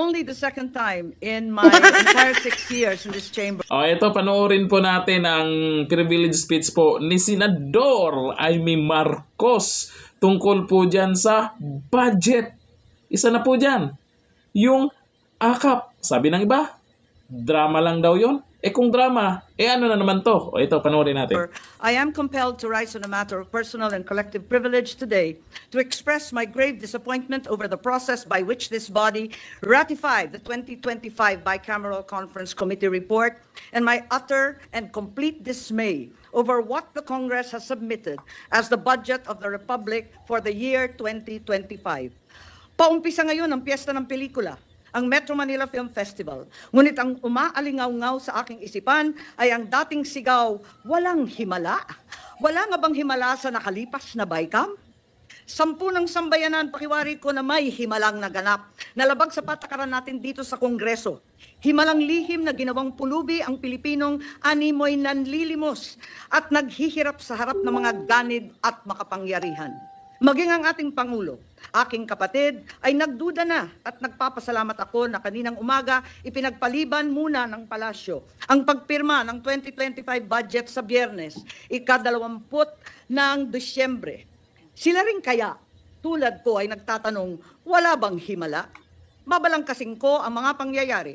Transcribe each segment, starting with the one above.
only the second time in my entire 6 years in this chamber. Ito, panoorin po natin ang privilege speech po ni Senador Amy Marcos tungkol po dyan sa budget. Isa na po dyan, yung AKAP. Sabi ng iba, drama lang daw yun. Kung drama, ano na naman to? Ito, panoorin natin. I am compelled to rise on a matter of personal and collective privilege today to express my grave disappointment over the process by which this body ratified the 2025 Bicameral Conference Committee report and my utter and complete dismay over what the Congress has submitted as the budget of the Republic for the year 2025. Paumpisa ngayon ang piyesta ng pelikula, ang Metro Manila Film Festival. Ngunit ang umaalingaw-ngaw sa aking isipan ay ang dating sigaw, walang himala. Wala nga bang himala sa nakalipas na Bicam? 10 ng sambayanan, pakiwari ko na may himalang naganap. Nalabag sa patakaran natin dito sa Kongreso. Himalang lihim na ginawang pulubi ang Pilipinong animoy nanlilimos at naghihirap sa harap ng mga ganid at makapangyarihan. Maging ang ating Pangulo, aking kapatid, ay nagduda na at nagpapasalamat ako na kaninang umaga ipinagpaliban muna ng palasyo ang pagpirma ng 2025 budget sa Biyernes, ika-20 ng Disyembre. Sila rin kaya, tulad ko ay nagtatanong, wala bang himala? Babalang kasing ko ang mga pangyayari.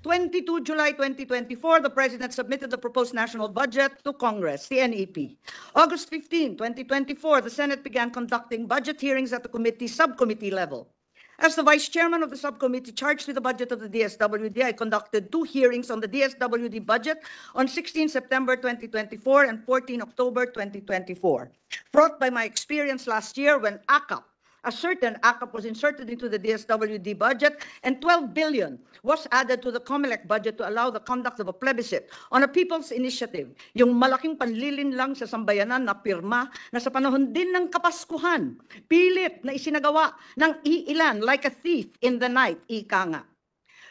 22 July 2024, the President submitted the proposed national budget to Congress, the NEP. August 15, 2024, the Senate began conducting budget hearings at the subcommittee level. As the Vice Chairman of the subcommittee charged with the budget of the DSWD, I conducted 2 hearings on the DSWD budget on 16 September 2024 and 14 October 2024. Brought by my experience last year when AKAP, a certain AKAP was inserted into the DSWD budget and 12 billion was added to the COMELEC budget to allow the conduct of a plebiscite on a people's initiative. Yung malaking panlilin lang sa sambayanan na pirma na sa panahon din ng Kapaskuhan, pilit na isinagawa ng iilan like a thief in the night, ika nga.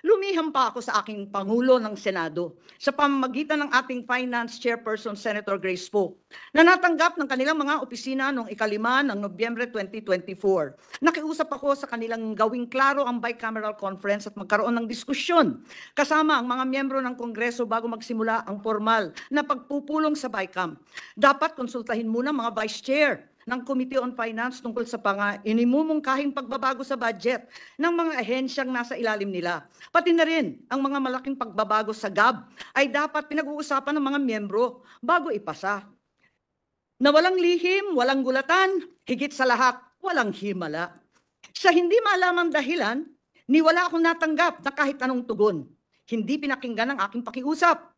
Lumiham pa ako sa aking Pangulo ng Senado sa pamamagitan ng ating Finance Chairperson Senator Grace Poe na natanggap ng kanilang mga opisina noong ika-5 ng Nobyembre 2024. Nakiusap ako sa kanilang gawing klaro ang bicameral conference at magkaroon ng diskusyon kasama ang mga miyembro ng Kongreso bago magsimula ang formal na pagpupulong sa BICAM. Dapat konsultahin muna mga Vice Chair ng Committee on Finance tungkol sa inimumungkahing pagbabago sa budget ng mga ahensyang nasa ilalim nila. Pati na rin ang mga malaking pagbabago sa GAB ay dapat pinag-uusapan ng mga miyembro bago ipasa. Na walang lihim, walang gulatan, higit sa lahat, walang himala. Sa hindi maalamang dahilan, wala akong natanggap na kahit anong tugon. Hindi pinakinggan ang aking pakiusap.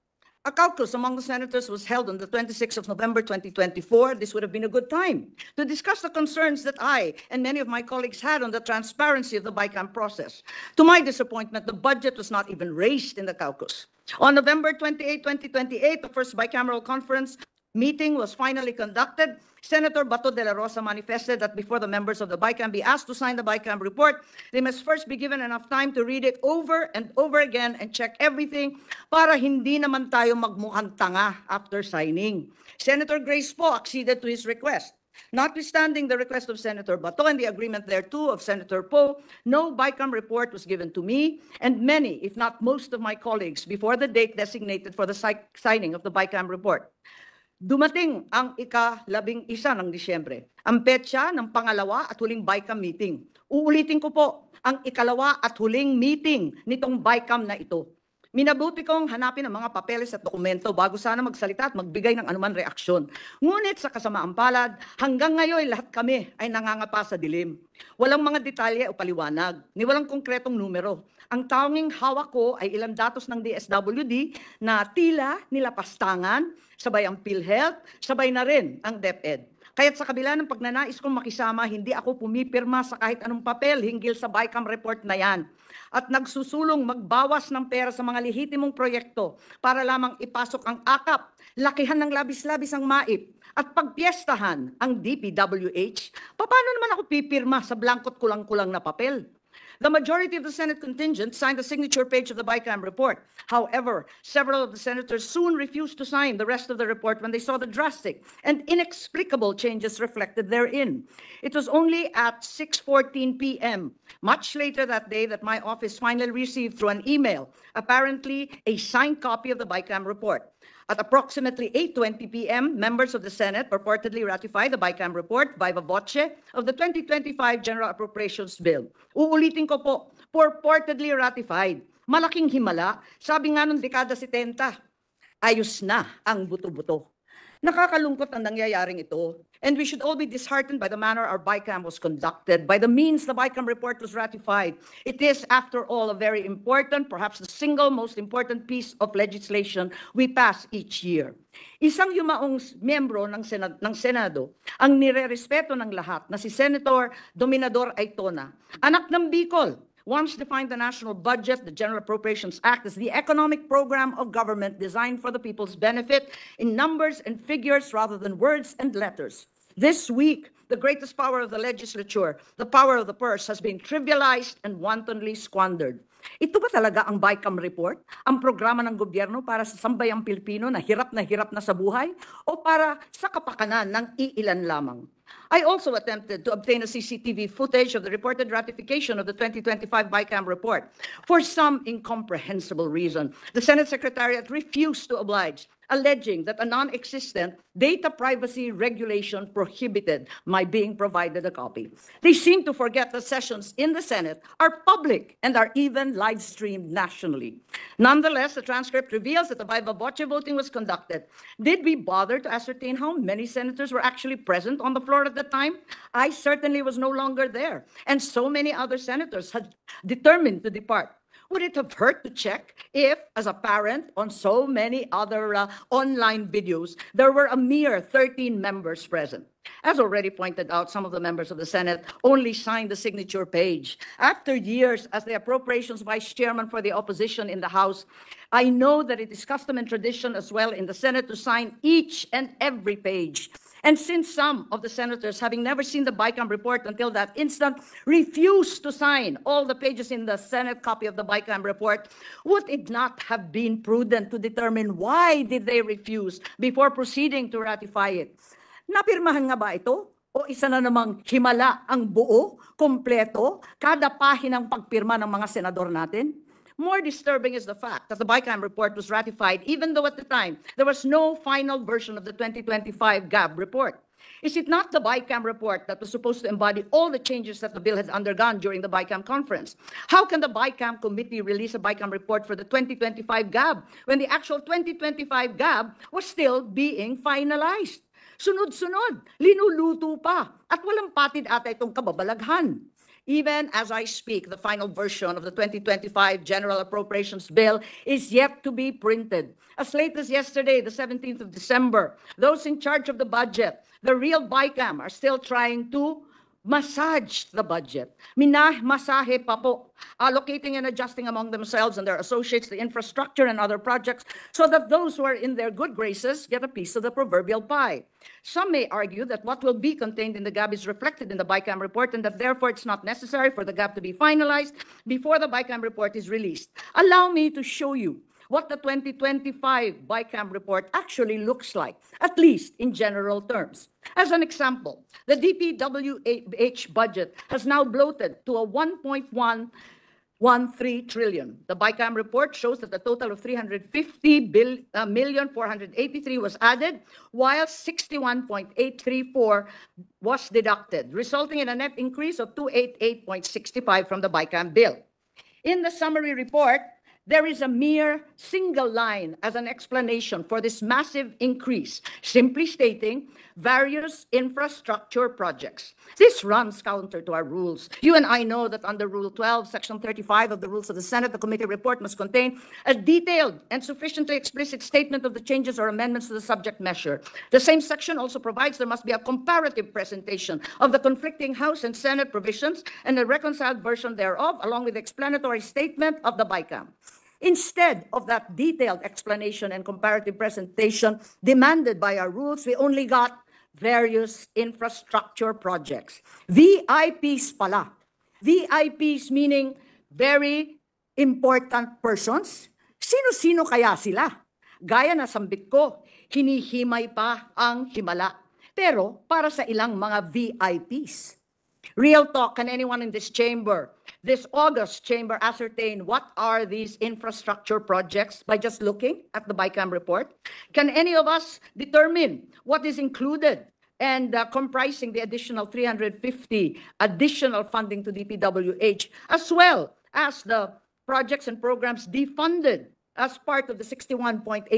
A caucus among the senators was held on the 26th of November 2024. This would have been a good time to discuss the concerns that I and many of my colleagues had on the transparency of the BICAM process. To my disappointment, the budget was not even raised in the caucus. On November 28, 2028, the first bicameral conference meeting was finally conducted. Senator Bato de la Rosa manifested that before the members of the BICAM be asked to sign the BICAM report, they must first be given enough time to read it over and over again and check everything para hindi naman tayo magmukhang tanga after signing. Senator Grace Poe acceded to his request. Notwithstanding the request of Senator Bato and the agreement thereto of Senator Poe, no BICAM report was given to me and many, if not most of my colleagues before the date designated for the signing of the BICAM report. Dumating ang ika-11 ng Disyembre, ang petsa ng pangalawa at huling BICAM meeting. Uulitin ko po, ang ikalawa at huling meeting nitong BICAM na ito. Minabuti kong hanapin ang mga papeles at dokumento bago sana magsalita at magbigay ng anuman reaksyon. Ngunit sa kasamaang palad, hanggang ngayon lahat kami ay nangangapa sa dilim. Walang mga detalye o paliwanag, ni walang konkretong numero. Ang tanging hawak ko ay ilang datos ng DSWD na tila nilapastangan, sabay ang PhilHealth, sabay na rin ang DepEd. Kaya't sa kabila ng pagnanais kong makisama, hindi ako pumipirma sa kahit anong papel hinggil sa BICAM report na yan. At nagsusulong magbawas ng pera sa mga lehitimong proyekto para lamang ipasok ang AKAP, lakihan ng labis-labis ang MAIP, at pagpiestahan ang DPWH. Paano naman ako pipirma sa blankot kulang-kulang na papel? The majority of the Senate contingent signed the signature page of the BICAM report. However, several of the senators soon refused to sign the rest of the report when they saw the drastic and inexplicable changes reflected therein. It was only at 6:14 p.m., much later that day, that my office finally received through an email, apparently a signed copy of the BICAM report. At approximately 8:20 p.m., members of the Senate purportedly ratified the BICAM report viva voce of the 2025 General Appropriations Bill. Uulitin ko po, purportedly ratified. Malaking himala. Sabi nga nung dekada 70, ayos na ang buto-buto. Nakakalungkot ang nangyayaring ito, and we should all be disheartened by the manner our BICAM was conducted, by the means the BICAM report was ratified. It is, after all, a very important, perhaps the single most important piece of legislation we pass each year. Isang yumaong miyembro ng Senado ang nirerespeto ng lahat na si Senator Dominador Aitona, anak ng Bicol, once defined the national budget, the General Appropriations Act, as the economic program of government designed for the people's benefit in numbers and figures rather than words and letters. This week, the greatest power of the legislature, the power of the purse, has been trivialized and wantonly squandered. Ito ba talaga ang BICAM report? Ang programa ng gobyerno para sa sambayang Pilipino na hirap na sa buhay? O para sa kapakanan ng iilan lamang? I also attempted to obtain a CCTV footage of the reported ratification of the 2025 BICAM report. For some incomprehensible reason, the Senate Secretariat refused to oblige, alleging that a non-existent data privacy regulation prohibited my being provided a copy. They seem to forget that sessions in the Senate are public and are even live-streamed nationally. Nonetheless, the transcript reveals that the viva voce voting was conducted. Did we bother to ascertain how many senators were actually present on the floor at the time? I certainly was no longer there, and so many other senators had determined to depart. Would it have hurt to check if, as a parent, on so many other online videos, there were a mere 13 members present? As already pointed out, some of the members of the Senate only signed the signature page. After years as the Appropriations Vice Chairman for the opposition in the House, I know that it is custom and tradition as well in the Senate to sign each and every page. And since some of the senators, having never seen the BICAM report until that instant, refused to sign all the pages in the Senate copy of the BICAM report, would it not have been prudent to determine why did they refuse before proceeding to ratify it? Napirmahan nga ba ito? O isa na namang himala ang buo, kompleto, kada pahinang pagpirma ng mga senador natin? More disturbing is the fact that the BICAM report was ratified even though at the time there was no final version of the 2025 GAB report. Is it not the BICAM report that was supposed to embody all the changes that the bill had undergone during the BICAM conference? How can the BICAM committee release a BICAM report for the 2025 GAB when the actual 2025 GAB was still being finalized? Sunod-sunod, linuluto pa, at walang patid ata itong kababalaghan. Even as I speak, the final version of the 2025 General Appropriations Bill is yet to be printed. As late as yesterday, the 17th of December, those in charge of the budget, the real BICAM, are still trying to massage the budget. Masahe pa po, allocating and adjusting among themselves and their associates the infrastructure and other projects so that those who are in their good graces get a piece of the proverbial pie. Some may argue that what will be contained in the GAB is reflected in the BICAM report and that therefore it's not necessary for the GAB to be finalized before the BICAM report is released. Allow me to show you what the 2025 BICAM report actually looks like, at least in general terms. As an example, the DPWH budget has now bloated to a 1.113 trillion. The BICAM report shows that a total of 350,483 was added, while 61.834 was deducted, resulting in a net increase of 288.65 from the BICAM bill. In the summary report, there is a mere single line as an explanation for this massive increase, simply stating various infrastructure projects. This runs counter to our rules. You and I know that under Rule 12, Section 35 of the Rules of the Senate, the committee report must contain a detailed and sufficiently explicit statement of the changes or amendments to the subject measure. The same section also provides there must be a comparative presentation of the conflicting House and Senate provisions and a reconciled version thereof, along with the explanatory statement of the BICAM. Instead of that detailed explanation and comparative presentation demanded by our rules, we only got various infrastructure projects. VIPs pala. VIPs meaning very important persons. Sino-sino kaya sila? Gaya na sambit ko, hinihimay pa ang himala. Pero para sa ilang mga VIPs. Real talk, can anyone in this chamber, this August chamber, ascertain what are these infrastructure projects by just looking at the BICAM report? Can any of us determine what is included and comprising the additional 350 additional funding to DPWH, as well as the projects and programs defunded as part of the 61.834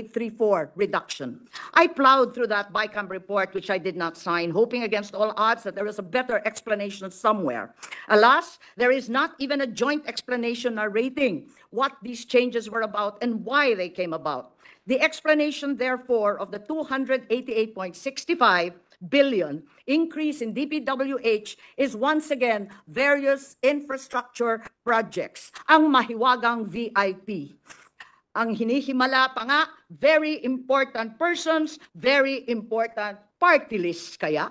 reduction? I plowed through that BICAM report, which I did not sign, hoping against all odds that there was a better explanation somewhere. Alas, there is not even a joint explanation narrating what these changes were about and why they came about. The explanation, therefore, of the 288.65 billion increase in DPWH is once again various infrastructure projects, ang mahiwagang VIP. Ang hinihimala pa nga, very important persons, very important party lists kaya.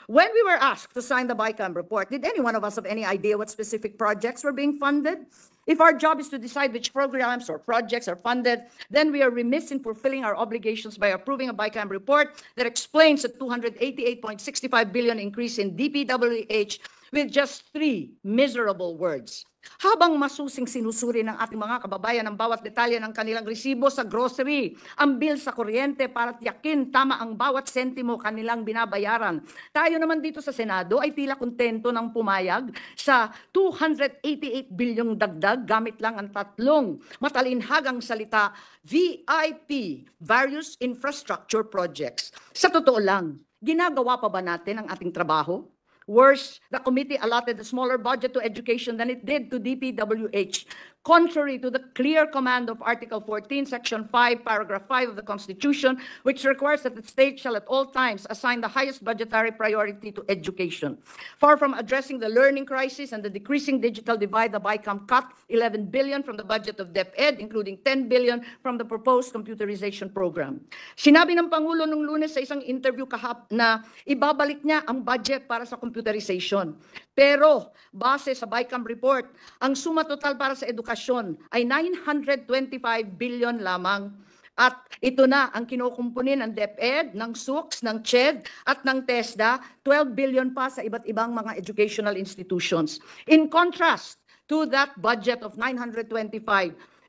When we were asked to sign the BICAM report, did any one of us have any idea what specific projects were being funded? If our job is to decide which programs or projects are funded, then we are remiss in fulfilling our obligations by approving a BICAM report that explains the 288.65 billion increase in DPWH with just 3 miserable words. Habang masusing sinusuri ng ating mga kababayan ang bawat detalye ng kanilang resibo sa grocery, ang bill sa kuryente para tiyakin tama ang bawat sentimo kanilang binabayaran, tayo naman dito sa Senado ay tila kontento ng pumayag sa 288 bilyong dagdag gamit lang ang tatlong matalinhagang salita, VIP, various infrastructure projects. Sa totoo lang, ginagawa pa ba natin ang ating trabaho? Worse, the committee allotted a smaller budget to education than it did to DPWH, contrary to the clear command of Article 14, Section 5, Paragraph 5 of the Constitution, which requires that the state shall at all times assign the highest budgetary priority to education. Far from addressing the learning crisis and the decreasing digital divide, the BICAM cut 11 billion from the budget of DepEd, including 10 billion from the proposed computerization program. Sinabi ng Pangulo nung Lunes sa isang interview na ibabalik niya ang budget para sa computerization. Pero, base sa BICAM report, ang suma total para sa edukasyon ay 925 billion lamang. At ito na ang kinukumpunin ng DepEd, ng SUCS, ng CHED at ng TESDA, 12 billion pa sa iba't ibang mga educational institutions. In contrast to that budget of 925,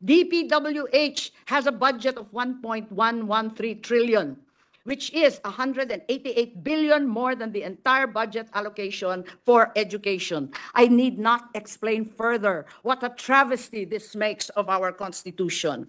DPWH has a budget of 1.113 trillion. Which is 188 billion more than the entire budget allocation for education. I need not explain further what a travesty this makes of our Constitution.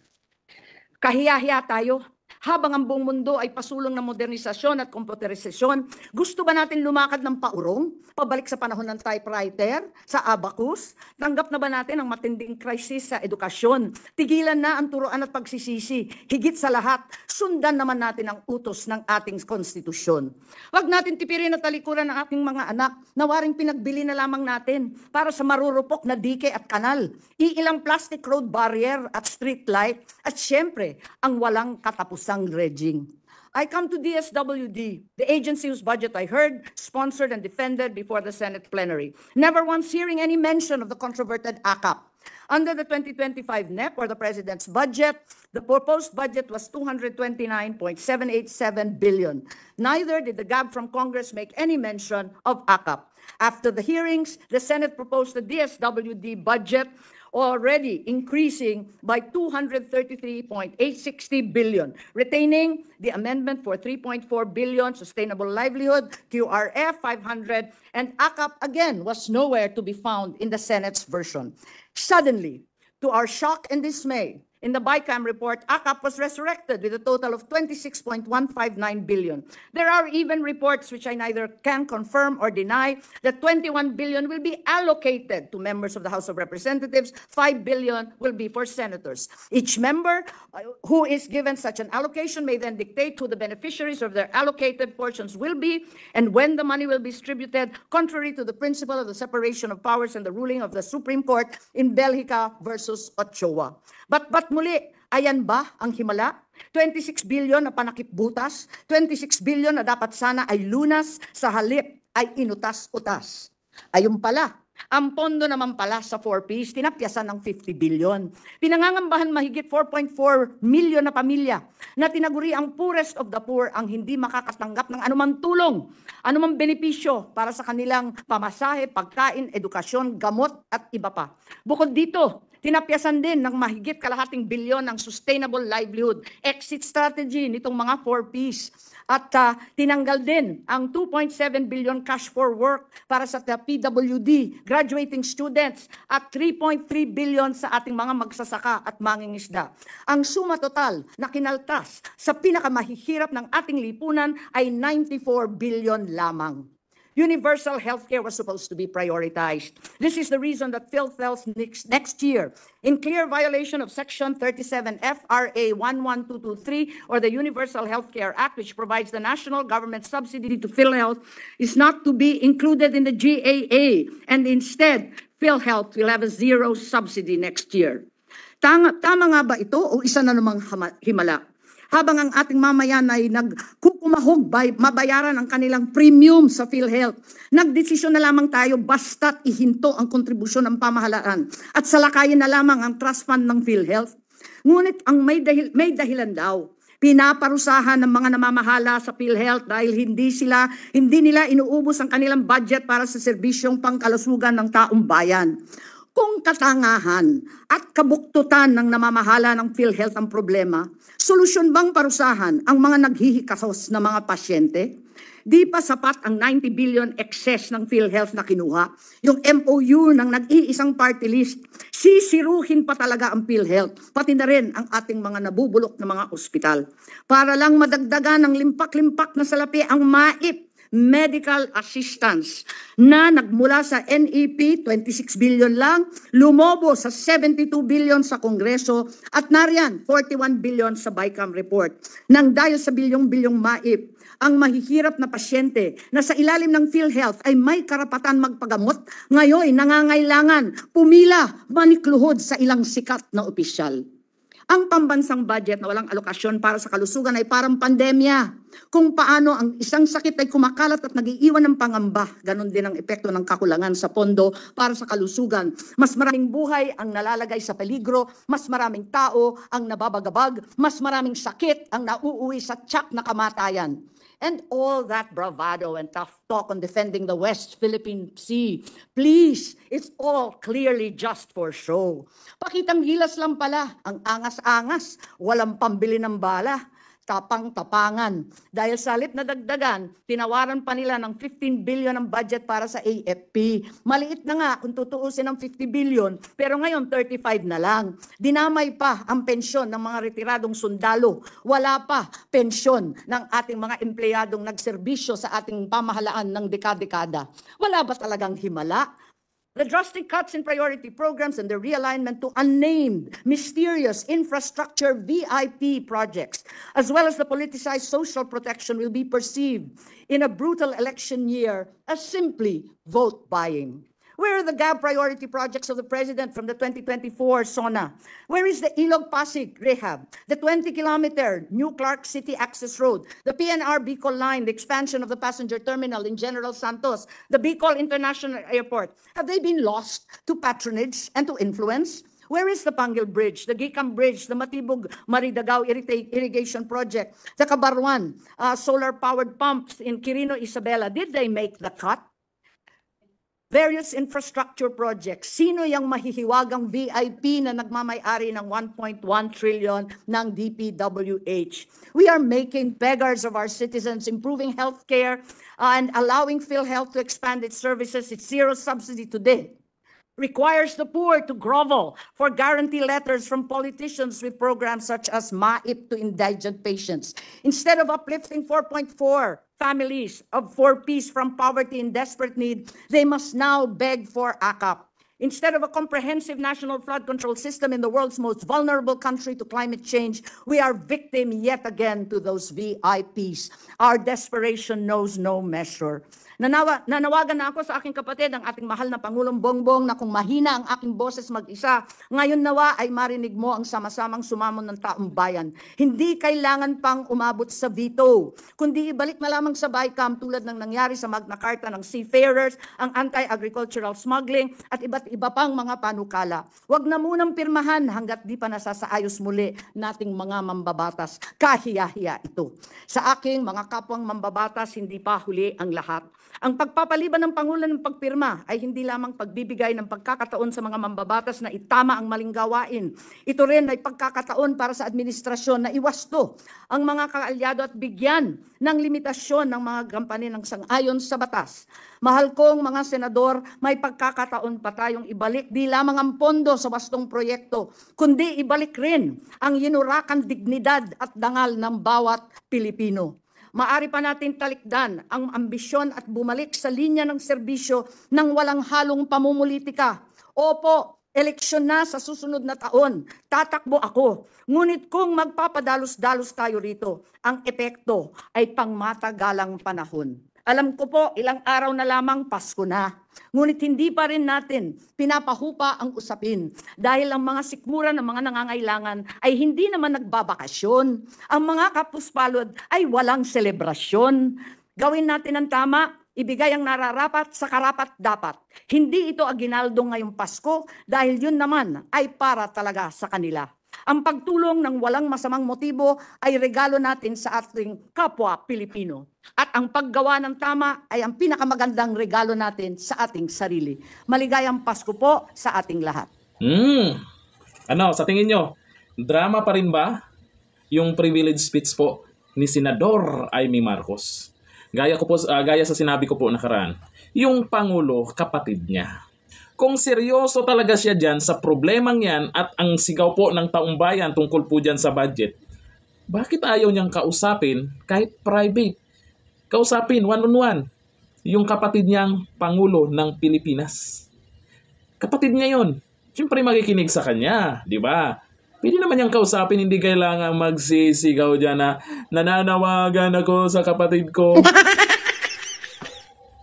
Kahiya-hiya tayo. Habang ang buong mundo ay pasulong ng modernisasyon at komputerisasyon, gusto ba natin lumakad ng paurong? Pabalik sa panahon ng typewriter, sa abacus? Tanggap na ba natin ang matinding krisis sa edukasyon? Tigilan na ang turuan at pagsisisi. Higit sa lahat, sundan naman natin ang utos ng ating konstitusyon. Huwag natin tipirin at talikuran ng ating mga anak na waring pinagbili na lamang natin para sa marurupok na dike at kanal, iilang plastic road barrier at street light, at syempre, ang walang katapusang dredging. I come to DSWD, the agency whose budget I heard, sponsored and defended before the Senate plenary. Never once hearing any mention of the controverted ACAP. Under the 2025 NEP, or the President's budget, the proposed budget was 229.787 billion. Neither did the GAB from Congress make any mention of ACAP. After the hearings, the Senate proposed the DSWD budget already increasing by 233.860 billion, retaining the amendment for 3.4 billion sustainable livelihood, QRF 500, and ACAP again was nowhere to be found in the Senate's version. Suddenly, to our shock and dismay, in the BICAM report, ACAP was resurrected with a total of 26.159 billion. There are even reports, which I neither can confirm or deny, that 21 billion will be allocated to members of the House of Representatives, 5 billion will be for senators. Each member who is given such an allocation may then dictate who the beneficiaries of their allocated portions will be and when the money will be distributed, contrary to the principle of the separation of powers and the ruling of the Supreme Court in Belgica versus Ochoa. But muli, ayan ba ang himala? 26 billion na panakip butas, 26 billion na dapat sana ay lunas, sa halip ay inutas-utas. Ayun pala, Ang pondo naman pala sa 4Ps, tinapyasan ng 50 billion. Pinangangambahan mahigit 4.4 million na pamilya na tinaguri ang poorest of the poor ang hindi makakatanggap ng anumang tulong, anumang benepisyo para sa kanilang pamasahe, pagkain, edukasyon, gamot at iba pa. Bukod dito, tinapyasan din ng mahigit kalahating bilyon ang sustainable livelihood exit strategy nitong mga 4Ps. At tinanggal din ang 2.7 billion cash for work para sa PWD, graduating students, at 3.3 billion sa ating mga magsasaka at mangingisda. Ang suma total na kinaltas sa pinakamahihirap ng ating lipunan ay 94 billion lamang. Universal healthcare was supposed to be prioritized. This is the reason that PhilHealth next year, in clear violation of Section 37 FRA 11223 or the Universal Healthcare Act, which provides the national government subsidy to PhilHealth, is not to be included in the GAA, and instead, PhilHealth will have a zero subsidy next year. Tama nga ba ito o isa na namang himala? Habang ang ating mamayan ay nagkukumahog mabayaran ang kanilang premium sa PhilHealth, nagdesisyon na lamang tayo basta't ihinto ang kontribusyon ng pamahalaan at salakayin na lamang ang trust fund ng PhilHealth. Ngunit ang may dahilan daw. Pinaparusahan ng mga namamahala sa PhilHealth dahil hindi nila inuubos ang kanilang budget para sa serbisyong pangkalusugan ng taong bayan. Kung katangahan at kabuktutan ng namamahala ng PhilHealth ang problema, solusyon bang parusahan ang mga naghihikasos na mga pasyente? Di pa sapat ang 90 billion excess ng PhilHealth na kinuha. Yung MOU ng nag-iisang party list, sisiruhin pa talaga ang PhilHealth, pati na rin ang ating mga nabubulok na mga ospital. Para lang madagdagan ng limpak-limpak na salapi ang MAIP, medical assistance, na nagmula sa NEP, 26 billion lang, lumobo sa 72 billion sa Kongreso, at nariyan, 41 billion sa BICAM report. Nang dahil sa bilyong-bilyong MAIP, ang mahihirap na pasyente na sa ilalim ng PhilHealth ay may karapatan magpagamot, ngayon nangangailangan pumila manikluhod sa ilang sikat na opisyal. Ang pambansang budget na walang alokasyon para sa kalusugan ay parang pandemya. Kung paano ang isang sakit ay kumakalat at nag-iiwan ng pangamba, ganon din ang epekto ng kakulangan sa pondo para sa kalusugan. Mas maraming buhay ang nalalagay sa peligro, mas maraming tao ang nababagabag, mas maraming sakit ang nauuwi sa tiyak na kamatayan. And all that bravado and tough talk on defending the West Philippine Sea, please, it's all clearly just for show. Pakitang gilas lang pala, ang angas-angas, walang pambili ng bala, tapang-tapangan. Dahil sa halip na dagdagan, tinawaran pa nila ng 15 billion ang budget para sa AFP. Maliit na nga kung tutuusin ng 50 billion, pero ngayon 35 na lang. Dinamay pa ang pensyon ng mga retiradong sundalo. Wala pa pensyon ng ating mga empleyadong nagserbisyo sa ating pamahalaan ng dekada-dekada. Wala ba talagang himala? The drastic cuts in priority programs and the realignment to unnamed, mysterious infrastructure VIP projects, as well as the politicized social protection, will be perceived in a brutal election year as simply vote buying. Where are the GAB priority projects of the President from the 2024 SONA? Where is the Ilog-Pasig Rehab, the 20-kilometer New Clark City Access Road, the PNR Bicol Line, the expansion of the passenger terminal in General Santos, the Bicol International Airport? Have they been lost to patronage and to influence? Where is the Pangil Bridge, the Gicam Bridge, the Matibog-Maridagao Irrigation Project, the Cabarwan solar-powered pumps in Quirino, Isabela? Did they make the cut? Various infrastructure projects. Sino yung mahihiwagang VIP na nagmamay-ari ng 1.1 trillion ng DPWH? We are making beggars of our citizens, improving healthcare and allowing PhilHealth to expand its services. It's zero subsidy today. Requires the poor to grovel for guarantee letters from politicians with programs such as MAIP to indigent patients. Instead of uplifting 4.4 families of 4Ps from poverty and desperate need, they must now beg for AKAP. Instead of a comprehensive national flood control system in the world's most vulnerable country to climate change, we are victim yet again to those VIPs. Our desperation knows no measure. Nanawagan na ako sa aking kapatid, ang ating mahal na Pangulong Bongbong, na kung mahina ang aking boses mag-isa, ngayon nawa ay marinig mo ang sama-samang sumamon ng taong bayan. Hindi kailangan pang umabot sa veto, kundi ibalik na lamang sa BICAM tulad ng nangyari sa Magna Carta ng seafarers, ang anti-agricultural smuggling at iba't iba pang mga panukala. Huwag na munang pirmahan hanggat di pa nasasaayos muli nating mga mambabatas. Kahiya-hiya ito. Sa aking mga kapwang mambabatas, hindi pa huli ang lahat. Ang pagpapaliban ng Pangulo ng pagpirma ay hindi lamang pagbibigay ng pagkakataon sa mga mambabatas na itama ang maling gawain. Ito rin ay pagkakataon para sa administrasyon na iwasto ang mga kaalyado at bigyan ng limitasyon ng mga gampanin ng sang-ayon sa batas. Mahal kong mga senador, may pagkakataon pa tayong ibalik di lamang ang pondo sa wastong proyekto, kundi ibalik rin ang yinurakang dignidad at dangal ng bawat Pilipino. Maari pa natin talikdan ang ambisyon at bumalik sa linya ng serbisyo ng walang halong pamumulitika. Opo, eleksyon na sa susunod na taon. Tatakbo ako. Ngunit kung magpapadalos-dalos tayo rito, ang epekto ay pangmatagalang panahon. Alam ko po, ilang araw na lamang Pasko na. Ngunit hindi pa rin natin pinapahupa ang usapin dahil ang mga sikmura ng mga nangangailangan ay hindi naman nagbabakasyon. Ang mga kapuspalod ay walang selebrasyon. Gawin natin ang tama, ibigay ang nararapat sa karapat-dapat. Hindi ito aginaldo ngayong Pasko dahil yun naman ay para talaga sa kanila. Ang pagtulong ng walang masamang motibo ay regalo natin sa ating kapwa Pilipino. At ang paggawa ng tama ay ang pinakamagandang regalo natin sa ating sarili. Maligayang Pasko po sa ating lahat. Ano, sa tingin nyo, drama pa rin ba yung privilege speech po ni Senador Amy Marcos? Gaya sa sinabi ko po nakaraan, yung Pangulo, kapatid niya. Kung seryoso talaga siya dyan sa problemang yan at ang sigaw po ng taong bayan tungkol po dyan sa budget, bakit ayaw niyang kausapin kahit private? Kausapin one-on-one yung kapatid niyang Pangulo ng Pilipinas. Kapatid niya yun. Siyempre makikinig sa kanya, di ba? Pwede naman niyang kausapin, hindi kailangan magsisigaw dyan na nananawagan ako sa kapatid ko.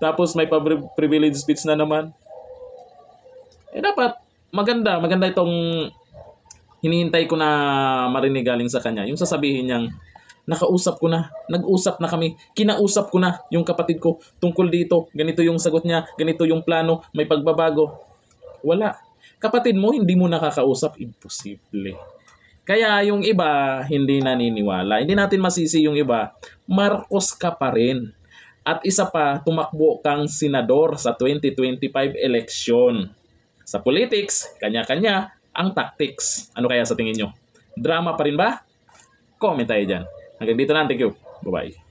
Tapos may privilege speech na naman. Dapat maganda itong hinihintay ko na marinig galing sa kanya. Yung sasabihin niyang, nag-usap na kami, kinausap ko na yung kapatid ko tungkol dito, ganito yung sagot niya, ganito yung plano, may pagbabago. Wala. Kapatid mo, hindi mo nakakausap, imposible. Kaya yung iba, hindi naniniwala. Hindi natin masisi yung iba, Marcos ka pa rin. At isa pa, tumakbo kang senador sa 2025 election. Sa politics, kanya-kanya ang tactics. Ano kaya sa tingin nyo? Drama pa rin ba? Comment tayo dyan. Hanggang dito na. Thank you. Bye-bye.